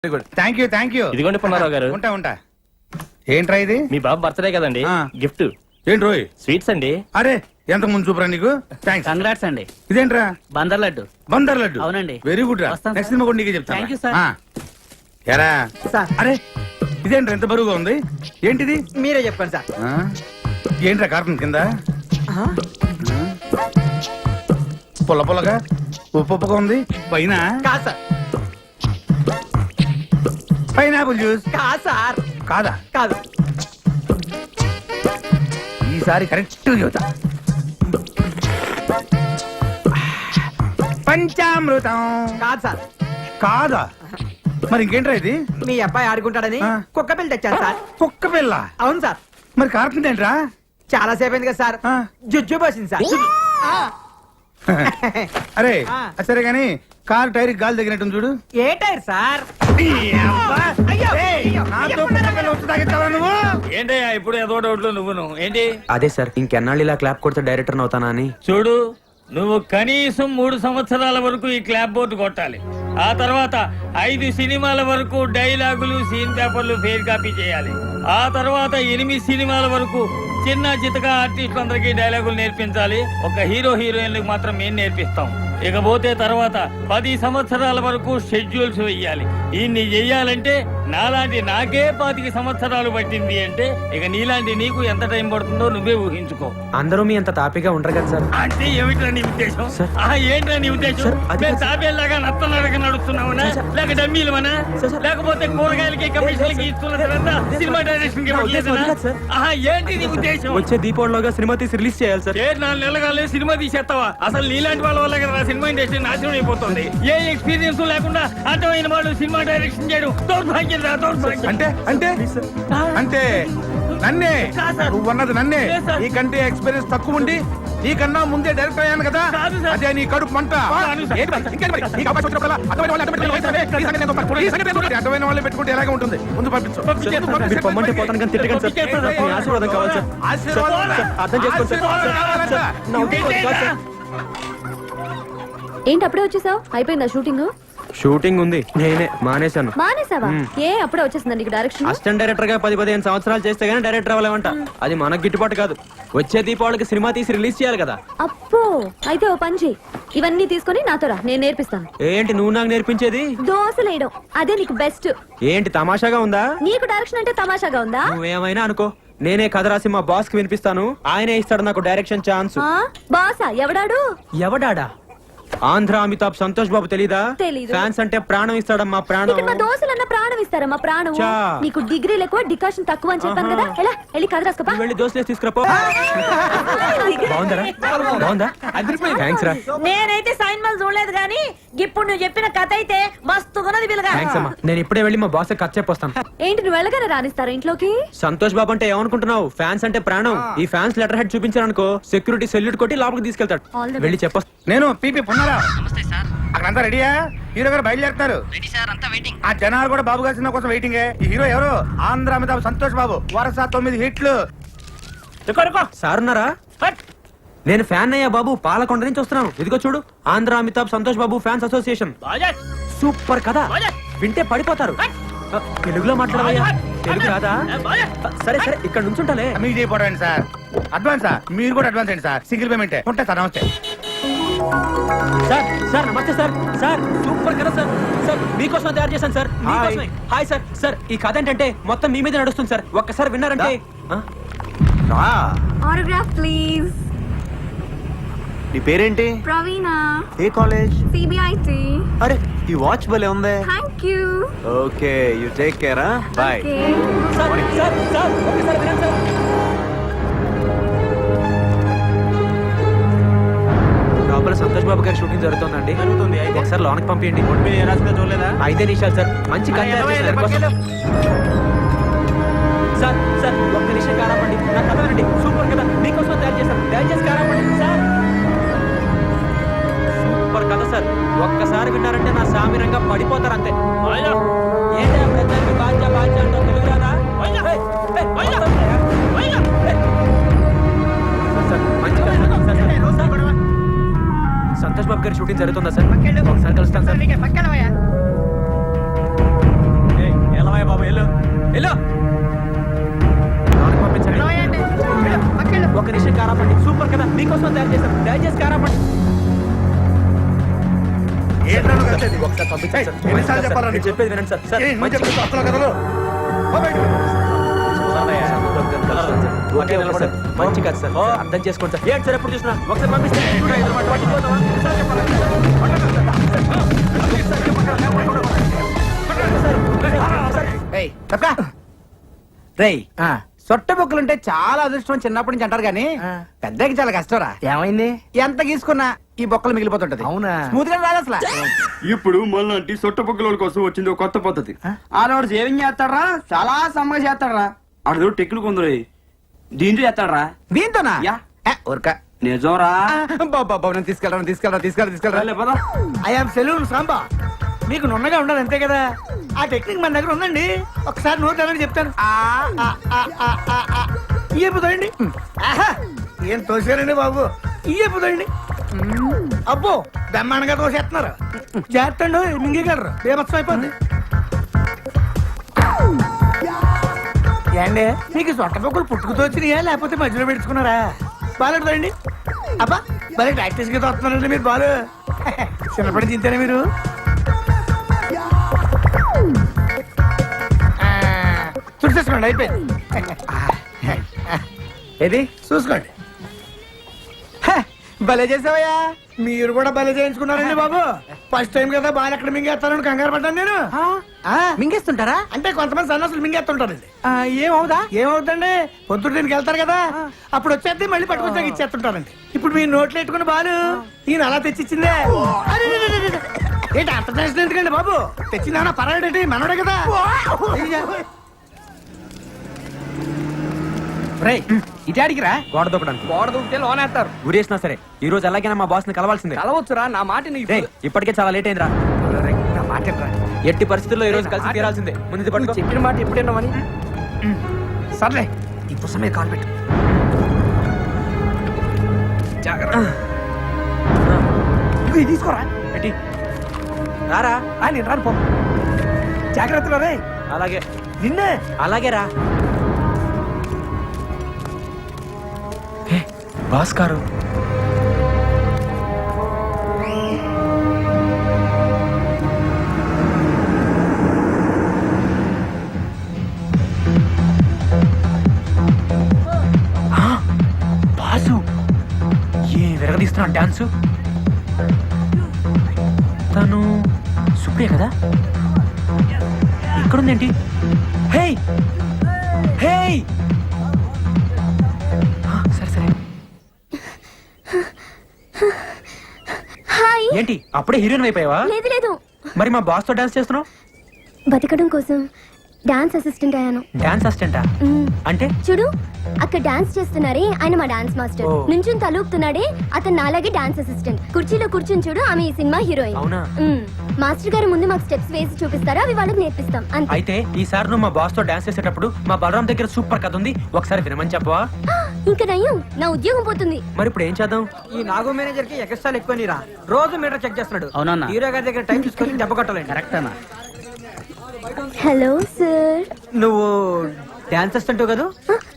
Thank you ఇదిగోండి పుల్లారావు గారు. ఉంటా ఏంట్రా ఇది? మీ బాబు బర్త్డే కదండి, గిఫ్ట్. ఏంటి రోయ్? స్వీట్స్ అండి. అరే ఎంత ముందు చూపురా నీకు. థ్యాంక్స్. కంగ్రాట్స్ అండి. ఇదేంట్రా? బందర్ లడ్డు. బందర్ లడ్డు? అవునండి. వెరీ గుడ్ రా. వస్తాను నెక్స్ట్ సినిమా కూడా నీకే చెప్తాను. Thank you sir. ఎరా సార్. అరే ఇదేంట్రా ఎంత బరువుగా ఉంది? ఏంటిది? మీరే చెప్పండి సార్. ఏంట్రా కార్టన్ కింద పుల్ల పుల్లగా ఉప్పుగా ఉంది? పైన కాదు సార్. Pineapple juice? కాదు సార్. కాదా? కాదు. ఈసారి కరెక్ట్ చెబుతా. పంచామృతం? కాదు సార్. కాదా? మరి ఇంకేంట్రా ఇది? మీ అబ్బాయి ఆడుకుంటాడని కుక్క పిల్ల తెచ్చాను సార్. కుక్క పిల్ల? అవును సార్. మరి కార్టన్ ఏంట్రా? చాలా సేపు అయింది కదా సార్. జుజ్జు పోసింది సార్. అరే సరే గాని కార్ టైర్ గాలి తగినట్టు చూడు. ఏ టైర్ సార్? నువ్వు ఏంటయ్యా ఇప్పుడు ఏదో డౌట్లు నువ్వు ఏంటి? అదే సార్, ఇంకెన్నాళ్ళు ఇలా క్లాప్ కొడితే డైరెక్టర్ అవుతానా అని. చూడు, నువ్వు కనీసం 3 సంవత్సరాల వరకు ఈ క్లాప్ బోర్డు కొట్టాలి. ఆ తర్వాత 5 సినిమాల వరకు డైలాగులు, సీన్ పేపర్లు ఫెయిర్ కాపీ చేయాలి. ఆ తర్వాత 8 సినిమాల వరకు చిన్న చితక ఆర్టిస్టులందరికీ డైలాగులు నేర్పించాలి. ఒక హీరోయిన్లకు మాత్రం మేము నేర్పిస్తాం. ఇకపోతే తర్వాత 10 సంవత్సరాల వరకు షెడ్యూల్స్ వెయ్యాలి. ఇన్ని చెయ్యాలంటే నాలాంటి నాకే 25 సంవత్సరాలు పట్టింది అంటే ఇక నీలాంటి నీకు ఎంత టైం పడుతుందో నువ్వే ఊహించుకో. అందరూ మీ అంత తాపిగా ఉంటారు కదా సార్. అంటే ఏమిట్రా నీ ఉద్దేశం? ఏంట్రా నీ ఉద్దేశం? తాబేలాగా నత్తలాగా నడుస్తున్నావునా, లేక డమ్మీలమనా, లేకపోతే కూరగాయలకి కమిషన్లకి ఇస్తున్న సినిమా డైరెక్షన్ కి ఏంటి నీ ఉద్దేశం? వచ్చే దీపావళిలోగా సినిమా తీసి రిలీజ్ చేయాలి సార్. 4 నెలలుగా సినిమా తీసేస్తావా? అసలు నీలాంటి వాళ్ళ వల్ల కదా సినిమా ఇండస్ట్రీ నాశనం అయిపోతుంది. ఏ ఎక్స్పీరియన్స్ లేకుండా అర్థమైన వాడు సినిమా డైరెక్షన్ చేయడం దౌర్భాగ్యం రా, దౌర్భాగ్యం. అంటే అంటే అంటే నన్నే నువ్వన్నది నన్నే. నీకంటే ఎక్స్పీరియన్స్ తక్కువ ఉండి నీకన్నా ముందే డైరెక్టర్ అయ్యాను కదా, అదే నీ కడుపు మంట. అర్థమైన వాళ్ళే పెట్టుకుంటే ఎలాగే ఉంటుంది. ముందు పంపించు. పొమ్మంటే పోతాను కానీ తిట్టకండి సార్. మీ ఆశీర్వాదం కావాలి సార్. అర్థం చేసుకోండి సార్. ఏంటి అప్పుడే వచ్చేసావు? అయిపోయిందా షూటింగ్? షూటింగ్ ఉంది, నేనే మానేశాను. మానేసావా? ఏ అప్పుడే వచ్చేసిందా నీకు డైరెక్షన్? అసిస్టెంట్ డైరెక్టర్ గా 10-15 సంవత్సరాలు చేస్తే గానీ డైరెక్టర్ అవ్వలేమంట. అది మనకు గిట్టుబాటు కాదు. వచ్చే దీపావళికి సినిమా తీసి రిలీజ్ చేయాలి కదా. అప్పో అయితే ఓ పని చెయ్యి, ఇవన్నీ తీసుకొని నాతో రా, నేను నేర్పిస్తాను. ఏంటి నువ్వు నాకు నేర్పించేది? దోశలేయడం. అదే నీకు బెస్ట్. ఏంటి తమాషాగా ఉందా? నీకు డైరెక్షన్ అంటే తమాషాగా ఉందా? నువ్వేమైనా అనుకో, నేనే కథ రాసి మా బాస్ కి వినిపిస్తాను. ఆయనే ఇస్తాడు నాకు డైరెక్షన్ ఛాన్స్. బాసా? ఎవడాడు? ఎవడాడా? ఆంధ్ర అమితాబ్ సంతోష్ బాబు తెలీదా? తెలీదు. ఫ్యాన్స్ అంటే ప్రాణం ఇస్తాడమ్మా, ప్రాణం. ఇక్కడ మా దోశలన్న ప్రాణం ఇస్తారమ్మా, ప్రాణం. నీకు డిగ్రీలు ఎక్కువ, డికాషన్ తక్కువ అని చెప్పాను కదా. ఎలా వెళ్ళి కథ రాసుకోపా. వెళ్ళి దోశలు తీసుకురాపో. బాగుందరా? బాగుందా? థ్యాంక్స్ రా. నేనైతే సైన్ మల్ చూడలేదు గానీ ఇప్పుడు నువ్వు చెప్పిన కథ అయితే మస్తున్నది. థ్యాంక్స్ అమ్మా. నేను ఇప్పుడే వెళ్ళి మా బాస్ కథ చెప్పొస్తాను. ఏంటి నువ్వు వెళ్ళగానే రానిస్తారా ఇంట్లోకి? సంతోష్ బాబు అంటే ఏమనుకుంటున్నావు? ఫ్యాన్స్ అంటే ప్రాణం. ఈ ఫ్యాన్స్ లెటర్ హెడ్ చూపించారనుకో, సెక్యూరిటీ సెల్యూట్ కొట్టి లోపలికి తీసుకెళ్తాడు. వెళ్ళి చెప్పొస్తా. నేను పీపీ పున్నారా. అక్కడంతా రెడీయా? హీరో గారు బయలుదేరుతారు. ఆ జనాలు కూడా బాబు గారి సినిమా కోసం వెయిటింగ్. ఈ హీరో ఎవరు? ఆంధ్ర అమితాబ్ సంతోష్ బాబు. వరుస 9 హిట్లు. సార్ ఉన్నారా? నేను ఫ్యాన్ అయ్యా బాబు, పాలకొండ నుంచి వస్తున్నాను. ఇదిగో చూడు, Andhra Amitabh Santosh Babu fans association. Super కదా, వింటే పడిపోతారు. తెలుగులో మాట్లాడవయ్యా. తెలుగు రాదా? సరే సరే, ఇక్కడ నుంచుంటాలే. మీకు చేయబోరండి సార్. అడ్వాన్సా? మీరు కూడా అడ్వాన్స్ అండి సార్. సింగిల్ పేమెంట్ ఉంటాయి సార్. నమస్తే సార్. సార్ నమస్తే సార్. సార్ సూపర్ కదా సార్. సార్ మీకోసం తయారు చేశాను సార్. మీకోసమే. Hi sir. సార్ ఈ కథ ఏంటంటే మొత్తం మీ మీద నడుస్తుంది సార్. ఒక్కసారి విన్నారంటే. Autograph please. నీ పేరేంటి? ప్రవీణ. ఏ కాలేజ్? సిబిఐటి. అరే ఈ వాచ్ భలే ఉంది. Thank you. Okay you take care. Bye. Sir sir sir ఒక్కసారి వినండి సార్. లోపల సంతోష్ బాబు గారి షూటింగ్ జరుగుతుందండి. ఒకసారి లోనకి పంపించండి. చూడలేదా? 5 నిమిషాలు సార్. మంచి కథ సార్. సార్ ఒక్క నిమిషం కారాపండి. నా కథ వినండి. సూపర్ కదా, మీకోసం తయారు చేశాను. దయచేసి కారాపండి సార్. సూపర్ కథ సార్. ఒక్కసారి విన్నారంటే నా సామిరంగా పడిపోతారు అంతే. ఏంటో ప్రజలకి బాధ్య బాధ్య అంటూ తెలుగు రాదా? సంతోష్ బాబు గారి షూటింగ్ జరుగుతుందా సార్? ఒకసారి కలుస్తాను సార్. వెళ్ళు. లోనికి పంపించండి. ఒక నిమిషం కారాపండి. సూపర్ కదా, మీకోసం తయారు చేశాం. దయచేసి కారాపండి. ఏంట్రా నువ్వు కలిసేది? ఒకసారి పంపించండి సార్. ఎన్నిసార్లు చెప్పాలా నేను నీకు? చెప్పేది వినండి సార్. సార్, ఏయ్, నువ్వు మంచి- చెప్పేది అసలు కథలు. పో బయటికి. Okay, sir. మంచి కాదు సార్. అర్థం చేసుకోండి సార్. ఏంటి సార్ ఎప్పుడు చూసినా ఒకసారి పంపిస్తే పట్టుకోదామా? ఒకసారి చెప్పాలా? ఏయ్, తప్పకా. రేయ్ సొట్ట బొక్కులుంటే చాలా అదృష్టం చిన్నప్పటి నుంచి అంటారు కానీ పెద్దకి చాలా కష్టంరా. ఏమైంది? ఎంత గీసుకున్నా ఈ బొక్కలు మిగిలిపోతుంటది. అవునా? స్మూత్ గా రాదు అసలు. ఇప్పుడు మళ్ళీ సొట్ట పొక్కుల కోసం వచ్చింది ఒక కొత్త పద్ధతి. ఆడవాడు సేవింగ్ చేస్తాడరా, చాలా సమ్మగా చేస్తాడరా. ఆడదో టెక్నిక్ ఉందిరే, దీంట్లో చేస్తాడరా. దీంతోనా? యా. ఊరక నిజంరా. తీసుకెళ్ళరా. I'm salon Samba. మీకు నున్నగా ఉండాలి అంతే కదా. ఆ టెక్నిక్ మన దగ్గర ఉందండి. ఒకసారి నోట్ అనేది చెప్తాను. ఇయ్యపోతాయండి. ఏం తోసారండి బాబు, ఇయ్యపోతాయండి. అబ్బో బ్రహ్మాండంగా తోసేస్తున్నారు. చేస్తండు మింగగలరు, బేమత్సం అయిపోద్ది. ఏండి మీకు సొట్ట పొక్కులు పుట్టుకుతో వచ్చినాయా లేకపోతే మధ్యలో పెట్టుకున్నారా? బాగాలేదండి. అబ్బా భలే ప్రాక్టీస్ గా తోస్తున్నారండి మీరు. బాలు చిన్నప్పటి చింతేనా మీరు? చూసేసుకోండి, అయిపోయింది. ఏది చూసుకోండి. భలే చేసావయ్యా. మీరు కూడా భలే చేయించుకున్నారండి బాబు. ఫస్ట్ టైం కదా బాగా ఎక్కడ మింగేస్తారని కంగారు పడ్డాను నేను. మింగేస్తుంటారా? అంటే కొంతమంది సన్నాసులు మింగేస్తుంటారండి. ఏమవుతండి, పొద్దున్న దీనికి వెళ్తారు కదా, అప్పుడు వచ్చేది మళ్ళీ పట్టుకొచ్చాక ఇచ్చేస్తుంటారండి. ఇప్పుడు మీరు నోట్లు ఎట్టుకుని బాలు ఈయన అలా తెచ్చిచ్చిందే. ఏంటి అంత టెన్షన్ ఎందుకండి బాబు? తెచ్చిందా పర్వాలేంటి, మనోడే కదా. ఇటాడికిరా గోడ దూకడానికి గోడ దూకితే లోనేస్తారు. గురేసినా సరే ఈ రోజు ఎలాగైనా మా బాస్ ని కలవాల్సిందే. కలవచ్చురా, నా మాట రేయ్, ఇప్పటికే చాలా లేట్ అయిందిరా. నా మాట ఎట్టి పరిస్థితుల్లో ఈ రోజు కలిసి తీరాల్సిందే. ముందు పట్టుకో. చెప్పిన మాట ఎప్పుడేనామని. సర్లే ఈ పుస్తకం మీద కాల్ పెట్టు. ఇది తీసుకోరా. పెట్టి రారా. నేను రాను పో. జాగ్రత్తగా రే. అలాగే నిన్నే. అలాగే రా. బాస్ గారు బాసు ఏ విరగదీస్తున్నాడు డాన్సు. తను సుప్రియ కదా, ఇక్కడుందేంటి? హే హే, సరే సరే. హాయ్. ఏంటి అప్పుడే హీరోయిన్ అయిపోయావా? లేదు లేదు, మరి మా బాస్ తో డాన్స్ చేస్తున్నావు? బతకడం కోసం డాన్స్ అసిస్టెంట్ అయ్యాను. డాన్స్ అసిస్టెంటా? మ్మ్. అంటే చూడు అక్కడ డాన్స్ చేస్తున్నారే ఆయన మా డాన్స్ మాస్టర్. ఓ. నుంచుని తలూపుతున్నాడే అతను నాలాగే డాన్స్ అసిస్టెంట్. కుర్చీలో కూర్చుని చూడు ఆమె ఈ సినిమా హీరోయిన్. అవునా? మ్మ్. మాస్టర్ గారు ముందు మాకు స్టెప్స్ వేసి చూపిస్తారా, అవి వాళ్ళకి నేర్పిస్తాం అంతే. అయితే ఈసారి నువ్వు మా బాస్ తో డాన్స్ చేసేటప్పుడు మా బలరాం దగ్గర సూపర్ కథ ఉంది, ఒకసారి వినమని చెప్పవా? ఇంకా నయ్యం, నా ఉద్యోగం పోతుంది. మరి ఇప్పుడు ఏం చేద్దాం? ఈ నాగో మేనేజర్ కి ఎక్స్ట్రా ఎక్కువ నీరా. రోజు మీటర్ చెక్ చేస్తున్నాడు. అవునా? హీరో గారి దగ్గర టైం తీసుకొని దెబ్బ కొట్టాలి. కరెక్టేనా? Hello sir. నువ్వు డాన్స్ అసిస్టెంట్ కదా?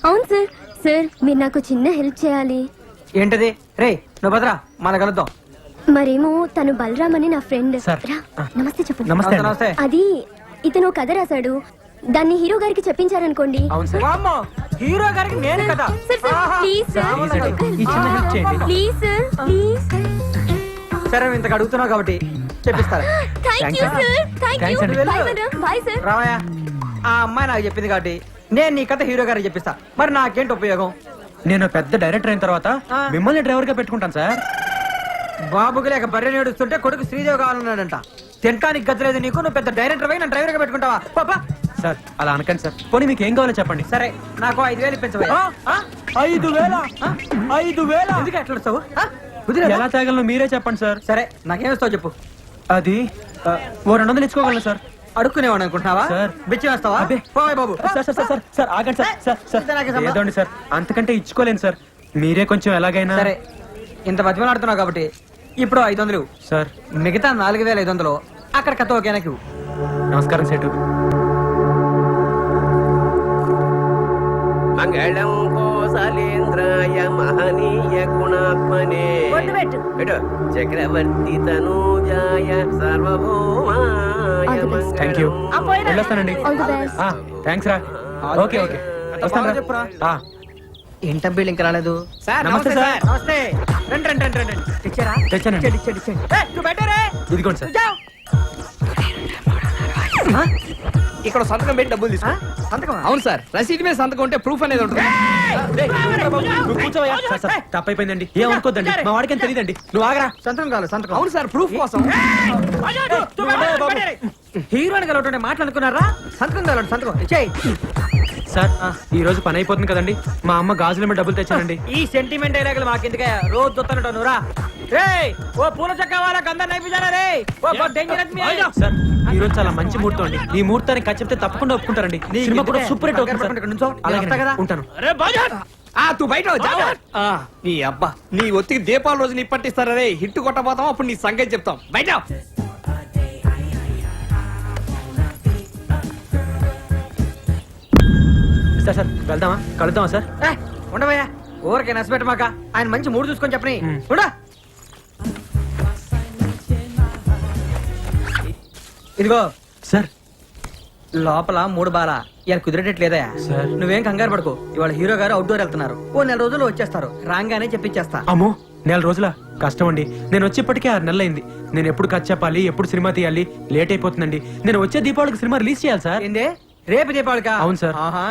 అవును సార్. సార్ మీరు నాకు చిన్న హెల్ప్ చేయాలి. ఏంటది? రే నువ్వు భద్రా మన కలుద్దాం. మరేమో తను బలరామ్ అని నా ఫ్రెండ్. సార్. రా, నమస్తే చెప్పండి. నమస్తే అండి. నమస్తే. అది ఇతను కథ రాశాడు, దాన్ని హీరో గారికి చెప్పించారనుకోండి. అవును సార్. వామ్మో, హీరో గారికి నేను కదా. Sir sir please sir, please అండి, ఈ చిన్న హెల్ప్ చేయండి. Please sir please. సరే ఇంతకు అడుగుతున్నావు కాబట్టి చెప్పిస్తారా. Thank you sir, thank you. Thanks అండి. Bye madam, bye sir. రావయ్యా, ఆ అమ్మాయి నాకు చెప్పింది కాబట్టి నేను నీ కథ హీరో గారికి చెప్పిస్తా. మరి నాకేంటి ఉపయోగం? నేను పెద్ద డైరెక్టర్ అయిన తర్వాత మిమ్మల్ని డ్రైవర్ గా పెట్టుకుంటాను సార్. బాబుకి లేక బర్రె నేడుస్తుంటే కొడుకు శ్రీదేవి కావాలన్నాడంట. తింటానికి గతిలేదు నీకు, నువ్వు పెద్ద డైరెక్టర్ పోయి నన్ను డ్రైవర్ గా పెట్టుకుంటావా? పాపా సార్ అలా అనకండి సార్. పోనీ మీకు ఏం కావాలో చెప్పండి. సరే నాకు 5,000 ఇప్పించవయ్యా. 5,000? 5,000? ఎందుకు ఎట్లా వస్తావు? ఎలా తాగలను మీరే చెప్పండి సార్. సరే నాకేమిస్తావు చెప్పు. అది ఓ 200 ఇచ్చుకోగలను సార్. అడుక్కునేవాడు అనుకుంటున్నావా? సార్. బిచ్చి వేస్తావా? అబ్బే. పోయ్ బాబు. సార్ సార్ సార్ సార్ ఆగండి సార్. సార్ సార్ ఇంత నాకే సంబంధం. ఏదోండి సార్, అంతకంటే ఇచ్చుకోలేను సార్. మీరే కొంచెం ఎలాగైనా. సరే ఇంత బతిమలాడుతున్నావు కాబట్టి ఇప్పుడు 500 ఇవ్వు. సార్ మిగతా 4,500 అక్కడ కథ ఓకేనాకి. నమస్కారం సేటు. మంగళం కోసలేంద్రాయ మహనీయ గుణాత్మనే బొట్టు పెట్టు. పెట్టు. చక్రవర్తి తనూజాయ సార్వభౌమాయ థ్యాంక్ యూ మంగళం. వెళ్ళొస్తానండి All the best. థ్యాంక్స్ రా ఓకే ఓకే వస్తాను రా. ఏంటబ్బీళ్ళు ఇంకా రాలేదు సార్ నమస్తే సార్. నమస్తే రండి రండి రండి రండి తెచ్చారా తెచ్చానండి. నువ్వు బయటరే ఇదిగోండి సార్. ఇక్కడ సంతకం పెట్టి డబ్బులు తీసుకో సంతకం అవును సార్ రసీదు మీద సంతకం ఉంటే ప్రూఫ్ అనేది ఉంటుంది నువ్వు కూర్చోవయ్యా. సార్, సార్, తప్పైపోయిందండి ఏమనుకోద్దండి మా వాడికి తెలియదండి నువ్వు ఆగరా. సంతకం కావాలి సంతకం అవును సార్ ప్రూఫ్ కోసం హీరోయిన్ కలవటం మాట్లాడుకున్నారా సంతకం కావాలి సంతకం ఇచ్చేయి సార్ ఈ రోజు పని అయిపోతుంది కదండి మా అమ్మ గాజుల మీద డబ్బులు తెచ్చానండి. ఈ సెంటిమెంట్ డైలాగులు మాకెందుకే రోజు చూస్తానట నువ్వురా రేయ్ ఓ పూల చక్క వాళ్ళకి అందరు నైపుజారా రే ఓ డేంజరస్ మీ సార్ ఈ రోజు చాలా మంచి ముహూర్తం అండి ఈ ముహూర్తానికి ఖర్చు చెప్తే తప్పకుండా ఒప్పుకుంటారండి సినిమా కూడా సూపర్ హిట్ అవుతుంది సార్. అలాగే ఉంటాను. తూ బయట నీ అబ్బా నీ ఒత్తికి దీపావళి రోజు నీ పట్టిస్తారా రే హిట్ కొట్టబోతాం అప్పుడు నీ సంగతి చెప్తాం బయట సార్ సార్ వెళ్దామా కలుద్దామా సార్. ఉండవయ్యా ఊరికే నచ్చబెట్టమాక ఆయన మంచి మూడు చూసుకొని చెప్పని ఉండా ఇదిగో సార్ లోపల మూడు బాల ఇలా కుదిరేటట్లేదా సార్. నువ్వేం కంగారు పడుకో ఇవాళ హీరో గారు అవుట్డోర్ వెళ్తున్నారు ఓ నెల రోజుల్లో వచ్చేస్తారు రాగానే చెప్పించేస్తా అమ్మో నెల రోజుల కష్టం అండి నేను వచ్చేప్పటికే 6 నెలలు అయింది నేను ఎప్పుడు కట్ చెప్పాలి ఎప్పుడు సినిమా తీయాలి లేట్ అయిపోతుందండి నేను వచ్చే దీపావళికి సినిమా రిలీజ్ చేయాలి సార్. ఏందే రేపు దీపావళికా అవును సార్. ఆహా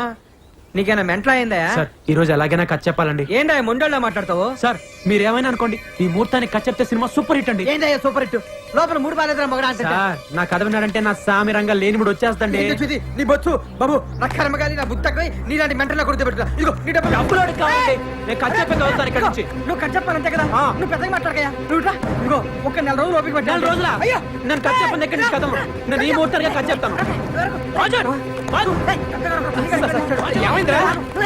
నీకేనా మెంటల్ అయిందా సార్ ఈ రోజు ఎలాగైనా కట్ చెప్పాలండి. ఏందా మొండోళ్ళ మాట్లాడతావు సార్ మీరేమైనా అనుకోండి ఈ ముహూర్తానికి కట్ చెప్తే సినిమా సూపర్ హిట్ అండి. ఏందయ్యా సూపర్ హిట్ లోపల మూడు బాలేదురా మగడా అంటే సార్ నా కథ విన్నాడంటే నా సామి రంగా లేనిముడు వచ్చేస్తండి. నీ బొచ్చు బాబు నా కర్మగాలి నా బుద్ధకై నీలాంటి మెంటల్ కొడితే పెట్టుకో ఇదిగో నీ డబ్బులు డబ్బులోడు కావాలండి. నేను కట్ చెప్పేది వస్తాను ఇక్కడ నుంచి. నువ్వు కట్ చెప్పాలంతే కదా నువ్వు పెద్దగా మాట్లాడకయ్యా నువ్వు ఇట్లా ఇదిగో ఒక నెల రోజులు ఓపిక పట్టు. నెల రోజుల అయ్యో నేను కట్ చెప్పండి ఎక్కడి నుంచి కథం నేను ఈ ముహూర్తానికి కట్ చెప్తాను. ఏమైందిరా?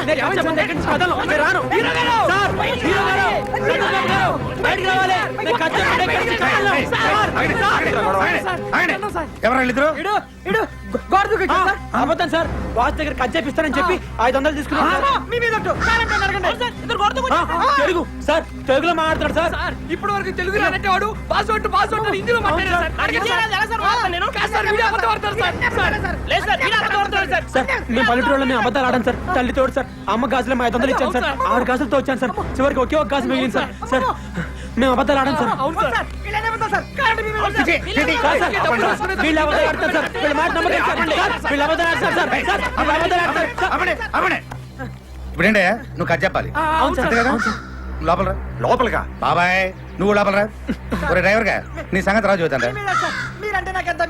నేను కట్ చెప్పండి ఎక్కడి నుంచి కథలు నేను రాను. సార్, హీరో గారు, చంద్రబాబు గారు, బయటికి రావాలి. నేను కట్ చెప్పండి ఎక్కడి నుంచి కథలు. ఎవరు వీళ్ళిద్దరు? ఇడు ఇడు గోడ దూకి ఆ, అబద్ధం సార్ వాచ్ దగ్గర కట్ చేపిస్తానని చెప్పి 500 తీసుకున్నాను సార్. మీ మీద ఒట్టు. కావాలంటే నరకండి. తెలుగు సార్ తెలుగులో మాట్లాడతాడు సార్. ఇప్పటి వరకు తెలుగు రానంటే వాడు పాస్వర్డ్ హిందీలో మాట్లాడారు సార్. అడిగితే ఎలా సార్ వాడతాను నేను? కాదు సార్, వీడియో అబద్ధం ఆడతారు సార్. లేదు సార్, వీడియో అబద్ధం ఆడతారు సార్. సార్ మేము పల్లెటూరులో మేము అబద్ధాలు ఆడాను సార్. తల్లి తోడు సార్ అమ్మ గాజులు 500 ఇచ్చాను సార్. 6 గాజులతో వచ్చాను సార్. చివరికి ఒకే ఒక గాజు మిగిలింది సార్. సార్ మేము అబద్ధాలు ఆడాను సార్. అవును సార్. వీళ్ళని ఏమంటారు సార్? కాదండి, మీ మీద ఒట్టు. కాదు సార్, వీళ్ళు అబద్ధాలు ఆడతారు సార్. వీళ్ళ మాట నమ్మకం సార్. వీళ్ళు అబద్ధాలు ఆడతారు సార్. సార్ వీళ్ళు అబద్ధాలు ఆడతారు సార్. ఇప్పుడేంటే నువ్వు కట్ చెప్పాలి అవును సార్ అంతే కదా? లోపల రా. లోపలిగా బాబాయ్ నువ్వు లోపల రా. ఒరే డ్రైవర్ గా నీ సంగతి రాజు చూద్దాం మీ మీద సార్. మీరంటే నాకు ఎంత